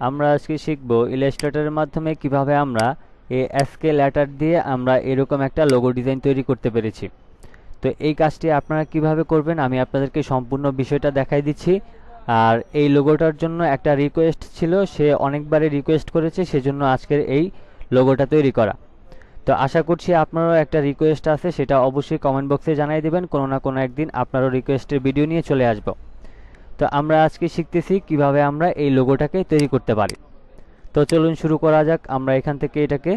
আমরা আজকে শিখব ইলাস্ট্রেটরের মাধ্যমে কিভাবে আমরা এই এসকে লেটার দিয়ে আমরা এরকম একটা লোগো ডিজাইন তৈরি করতে পেরেছি। তো এই কাজটি আপনারা কিভাবে করবেন আমি আপনাদেরকে সম্পূর্ণ বিষয়টা দেখাই দিচ্ছি। আর এই লোগোটার জন্য একটা রিকোয়েস্ট ছিল, সে অনেকবারই রিকোয়েস্ট করেছে, সেজন্য আজকের এই লোগোটা তৈরি করা। তো আশা করছি আপনারও একটা রিকোয়েস্ট আছে, সেটা অবশ্যই কমেন্ট বক্সে জানিয়ে দেবেন। কোনো না কোনো একদিন আপনারও রিকোয়েস্টের ভিডিও নিয়ে চলে আসব। তো আমরা আজকে শিখতেছি কিভাবে আমরা এই লোগোটাকে তৈরি করতে পারি। তো চলুন শুরু করা যাক। আমরা এখান থেকে এটাকে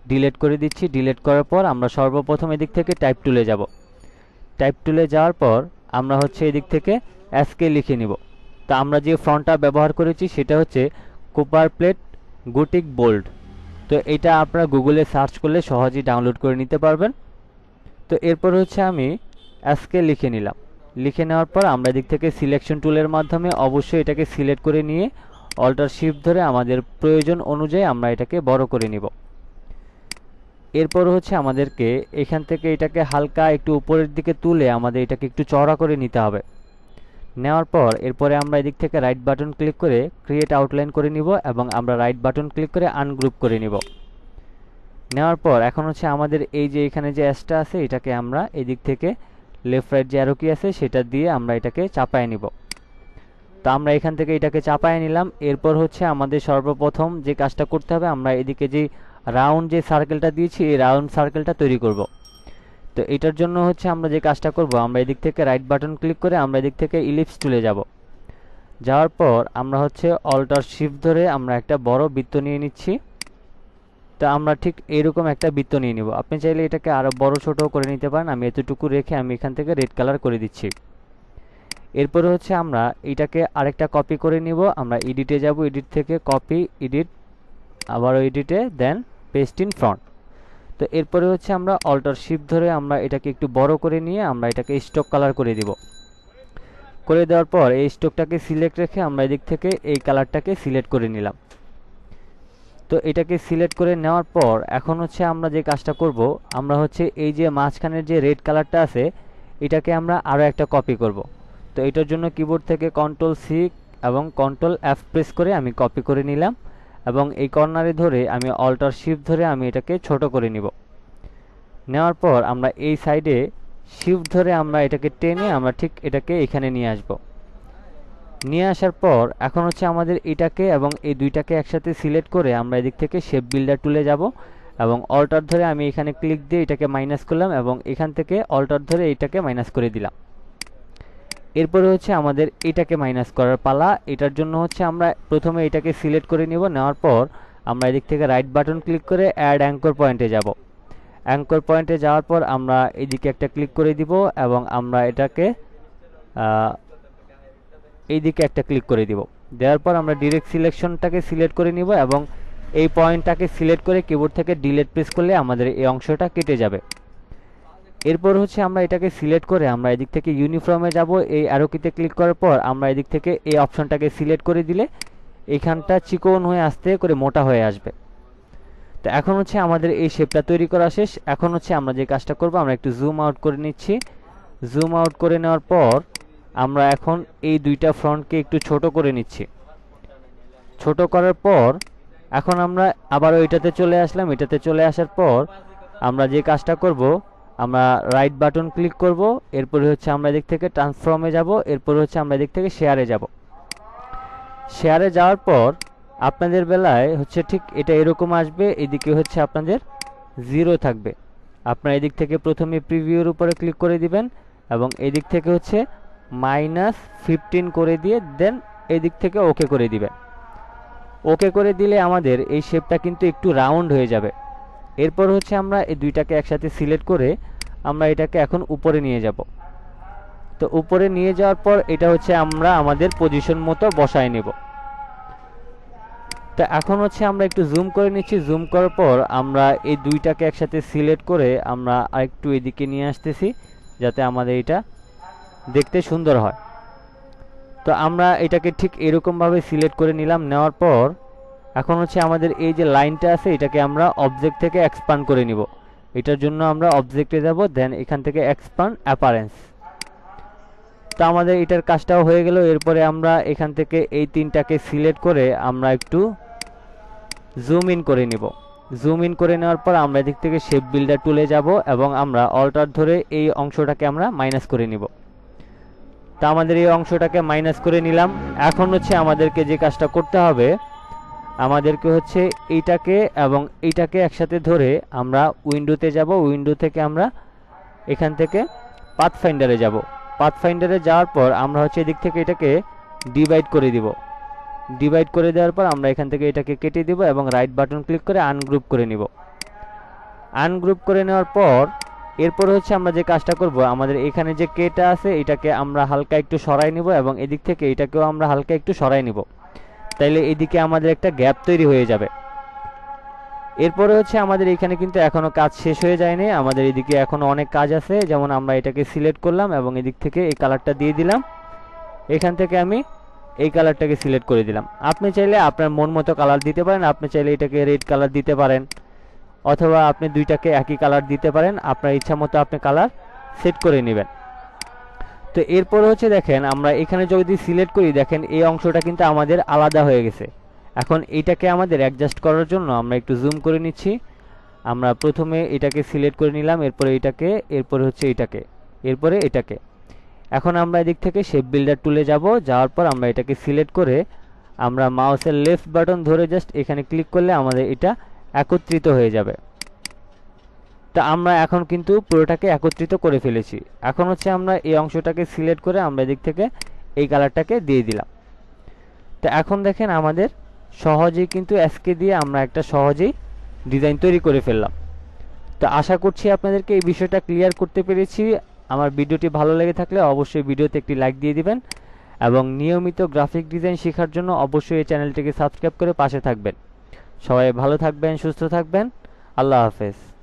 ডিলিট করে দিচ্ছি। ডিলিট করার পর আমরা সর্বপ্রথম এদিক থেকে টাইপ টুলে যাব। টাইপ টুলে যাওয়ার পর আমরা হচ্ছে এদিক থেকে এসকে লিখে নিব। তো আমরা যে ফন্টটা ব্যবহার করেছি সেটা হচ্ছে কুপার প্লেট গোটিক বোল্ড। তো এটা আপনারা গুগলে সার্চ করলে সহজেই ডাউনলোড করে নিতে পারবেন। তো এরপর হচ্ছে আমি এসকে লিখে নিলাম। লিখে নেওয়ার পর আমরা এদিক থেকে সিলেকশন টুলের মাধ্যমে অবশ্যই এটাকে সিলেক্ট করে নিয়ে অল্টার শিফট ধরে আমাদের প্রয়োজন অনুযায়ী আমরা এটাকে বড় করে নিব। এরপর হচ্ছে আমাদেরকে এখান থেকে এটাকে হালকা একটু উপরের দিকে তুলে আমাদের এটাকে একটু চওড়া করে নিতে হবে। নেওয়ার পর এরপরে আমরা এদিক থেকে রাইট বাটন ক্লিক করে ক্রিয়েট আউটলাইন করে নিব এবং আমরা রাইট বাটন ক্লিক করে আনগ্রুপ করে নিব। নেওয়ার পর এখন হচ্ছে আমাদের এই যে এখানে যে অ্যাসটা আছে এটাকে আমরা এদিক থেকে লেফট রাইট যে অ্যারো কি আছে সেটা দিয়ে আমরা এটাকে চাপায় নিব। তো আমরা এখান থেকে এটাকে চাপায় নিলাম। এরপর হচ্ছে আমাদের সর্বপ্রথম যে কাজটা করতে হবে, আমরা এদিকে যে রাউন্ড যে সার্কেলটা দিয়েছি এই রাউন্ড সার্কেলটা তৈরি করব। তো এটার জন্য হচ্ছে আমরা যে কাজটা করব, আমরা এদিক থেকে রাইট বাটন ক্লিক করে আমরা এদিক থেকে ইলিপস টুলে যাব। যাওয়ার পর আমরা হচ্ছে অল্টার শিফট ধরে আমরা একটা বড় বৃত্ত নিয়ে নিচ্ছি। তো আমরা ঠিক এরকম একটা বৃত্ত নিয়ে নিব। আপনি চাইলে এটাকে আরো বড় ছোট করে নিতে পারেন। আমি এতটুকু রেখে আমি এখান থেকে রেড কালার করে দিচ্ছি। এরপরে হচ্ছে আমরা এটাকে আরেকটা কপি করে নিব। আমরা এডিটে যাব, এডিট থেকে কপি, এডিট, আবারও এডিটে, দেন পেস্ট ইন ফ্রন্ট। তো এরপরে হচ্ছে আমরা অল্টার শিফট ধরে আমরা এটাকে একটু বড় করে নিয়ে আমরা এটাকে স্টক কালার করে দিব। করে দেওয়ার পর এই স্টকটাকে সিলেক্ট রেখে আমরা এদিক থেকে এই কালারটাকে সিলেক্ট করে নিলাম। তো এটাকে সিলেক্ট করে নেওয়ার পর এখন হচ্ছে আমরা যে কাজটা করব, আমরা হচ্ছে এই যে মাঝখানের যে রেড কালারটা আছে এটাকে আমরা আরও একটা কপি করব। তো এটার জন্য কিবোর্ড থেকে কন্ট্রোল সি এবং কন্ট্রোল এফ প্রেস করে আমি কপি করে নিলাম এবং এই কর্নারে ধরে আমি অল্টার শিফট ধরে আমি এটাকে ছোট করে নিব। নেওয়ার পর আমরা এই সাইডে শিফট ধরে আমরা এটাকে টেনে আমরা ঠিক এটাকে এখানে নিয়ে আসব। নিয়ে আসার পর এখন হচ্ছে আমাদের এটাকে এবং এই দুইটাকে একসাথে সিলেক্ট করে আমরা এদিক থেকে শেপ বিল্ডার টুলে যাব এবং অল্টার ধরে আমি এখানে ক্লিক দিয়ে এটাকে মাইনাস করলাম এবং এখান থেকে অল্টার ধরে এটাকে মাইনাস করে দিলাম। এরপরে হচ্ছে আমাদের এটাকে মাইনাস করার পালা। এটার জন্য হচ্ছে আমরা প্রথমে এটাকে সিলেক্ট করে নিব। নেওয়ার পর আমরা এদিক থেকে রাইট বাটন ক্লিক করে অ্যাড অ্যাঙ্কর পয়েন্টে যাব। অ্যাঙ্কর পয়েন্টে যাওয়ার পর আমরা এদিকে একটা ক্লিক করে দিব এবং আমরা এটাকে এইদিকে একটা ক্লিক করে দিব। দেওয়ার পর আমরা ডিরেক্ট সিলেকশনটাকে সিলেক্ট করে নিব এবং এই পয়েন্টটাকে সিলেক্ট করে কিবোর্ড থেকে ডিলিট প্রেস করলে আমাদের এই অংশটা কেটে যাবে। এরপর হচ্ছে আমরা এটাকে সিলেক্ট করে আমরা এদিক থেকে ইউনিফর্মে যাব। এই অ্যারো কিতে ক্লিক করার পর আমরা এদিক থেকে এই অপশনটাকে সিলেক্ট করে দিলে এখানটা চিকন হয়ে আস্তে করে মোটা হয়ে আসবে। তো এখন হচ্ছে আমাদের এই শেপটা তৈরি করা শেষ। এখন হচ্ছে আমরা যে কাজটা করব, আমরা একটু জুম আউট করে নিচ্ছি। জুম আউট করে নেওয়ার পর আমরা এখন এই দুইটা ফ্রন্টকে একটু ছোট করে নিচ্ছি। ছোট করার পর এখন আমরা আবারও এটাতে চলে আসলাম। এটাতে চলে আসার পর আমরা যে কাজটা করব, আমরা রাইট বাটন ক্লিক করব। এরপরে হচ্ছে আমরা এদিক থেকে ট্রান্সফর্মে যাব। এরপরে হচ্ছে আমরা এদিক থেকে শেয়ারে যাব। শেয়ারে যাওয়ার পর আপনাদের বেলায় হচ্ছে ঠিক এটা এরকম আসবে। এদিকে হচ্ছে আপনাদের 0 থাকবে। আপনারা এদিক থেকে প্রথমে প্রিভিউর উপরে ক্লিক করে দিবেন এবং এদিক থেকে হচ্ছে -15 করে দিয়ে দেন এদিক থেকে ওকে করে দিবেন। ওকে করে দিলে আমাদের এই শেপটা কিন্তু একটু রাউন্ড হয়ে যাবে। এরপর হচ্ছে আমরা এই দুইটাকে একসাথে সিলেক্ট করে আমরা এটাকে এখন উপরে নিয়ে যাব। তো উপরে নিয়ে যাওয়ার পর এটা হচ্ছে আমরা আমাদের পজিশন মতো বসায় নেব। তো এখন হচ্ছে আমরা একটু জুম করে নিচ্ছি। জুম করার পর আমরা এই দুইটাকে একসাথে সিলেক্ট করে আমরা আরেকটু এদিকে নিয়ে আসতেছি যাতে আমাদের এটা দেখতে সুন্দর হয়। তো আমরা এটাকে ঠিক এরকমভাবে সিলেক্ট করে নিলাম। নেওয়ার পর এখন হচ্ছে আমাদের এই যে লাইনটা আছে এটাকে আমরা অবজেক্ট থেকে এক্সপান্ড করে নিব। এটার জন্য আমরা অবজেক্টে যাব, দেন এখান থেকে এক্সপান্ড অ্যাপারেন্স। তো আমাদের এটার কাজটাও হয়ে গেল। এরপরে আমরা এখান থেকে এই তিনটাকে সিলেক্ট করে আমরা একটু জুম ইন করে নিব। জুম ইন করে নেওয়ার পর আমরা এদিক থেকে শেপ বিল্ডার টুলে যাব এবং আমরা অল্টার ধরে এই অংশটাকে আমরা মাইনাস করে নিব। তা আমাদের এই অংশটাকে মাইনাস করে নিলাম। এখন হচ্ছে আমাদেরকে যে কাজটা করতে হবে, আমাদেরকে হচ্ছে এইটাকে এবং এইটাকে একসাথে ধরে আমরা উইন্ডোতে যাব। উইন্ডো থেকে আমরা এখান থেকে পাথফাইন্ডারে যাব। পাথফাইন্ডারে যাওয়ার পর আমরা হচ্ছে এদিক থেকে এটাকে ডিভাইড করে দিব। ডিভাইড করে দেওয়ার পর আমরা এখান থেকে এটাকে কেটে দিব এবং রাইট বাটন ক্লিক করে আনগ্রুপ করে নিব। আনগ্রুপ করে নেওয়ার পর এরপর হচ্ছে আমরা যে কাজটা করব, আমাদের এখানে যে কেটা আছে এটাকে আমরা হালকা একটু সরাই নিব এবং এদিক থেকে এটাকেও আমরা হালকা একটু সরাই নিব। তাইলে এদিকে আমাদের একটা গ্যাপ তৈরি হয়ে যাবে। এরপরে হচ্ছে আমাদের এখানে কিন্তু এখনো কাজ শেষ হয়ে যায়নি, আমাদের এদিকে এখনো অনেক কাজ আছে। যেমন আমরা এটাকে সিলেক্ট করলাম এবং এদিক থেকে এই কালারটা দিয়ে দিলাম। এখান থেকে আমি এই কালারটাকে সিলেক্ট করে দিলাম। আপনি চাইলে আপনার মন মতো কালার দিতে পারেন, আপনি চাইলে এটাকে রেড কালার দিতে পারেন, অথবা আপনি দুইটাকে একই কালার দিতে পারেন। আপনার ইচ্ছা মতো আপনি কালার সেট করে নেবেন। তো এরপর হচ্ছে দেখেন আমরা এখানে যদি সিলেক্ট করি, দেখেন এই অংশটা কিন্তু আমাদের আলাদা হয়ে গেছে। এখন এটাকে আমাদের অ্যাডজাস্ট করার জন্য আমরা একটু জুম করে নিচ্ছি। আমরা প্রথমে এটাকে সিলেক্ট করে নিলাম, এরপরে এটাকে, এরপরে হচ্ছে এটাকে, এরপরে এটাকে। এখন আমরা এদিক থেকে শেপ বিল্ডার টুলে যাব। যাওয়ার পর আমরা এটাকে সিলেক্ট করে আমরা মাউসের লেফট বাটন ধরে জাস্ট এখানে ক্লিক করলে আমাদের এটা একত্রিত হয়ে যাবে। তা আমরা এখন কিন্তু পুরোটাকে একত্রিত করে ফেলেছি। এখন হচ্ছে আমরা এই অংশটাকে সিলেক্ট করে আমরা এদিক থেকে এই কালারটাকে দিয়ে দিলাম। তো এখন দেখেন আমাদের সহজেই কিন্তু এসকে দিয়ে আমরা একটা সহজেই ডিজাইন তৈরি করে ফেললাম। তো আশা করছি আপনাদেরকে এই বিষয়টা ক্লিয়ার করতে পেরেছি। আমার ভিডিওটি ভালো লেগে থাকলে অবশ্যই ভিডিওতে একটি লাইক দিয়ে দিবেন এবং নিয়মিত গ্রাফিক ডিজাইন শেখার জন্য অবশ্যই এই চ্যানেলটিকে সাবস্ক্রাইব করে পাশে থাকবেন। সবাই ভালো থাকবেন, সুস্থ থাকবেন। আল্লাহ হাফেজ।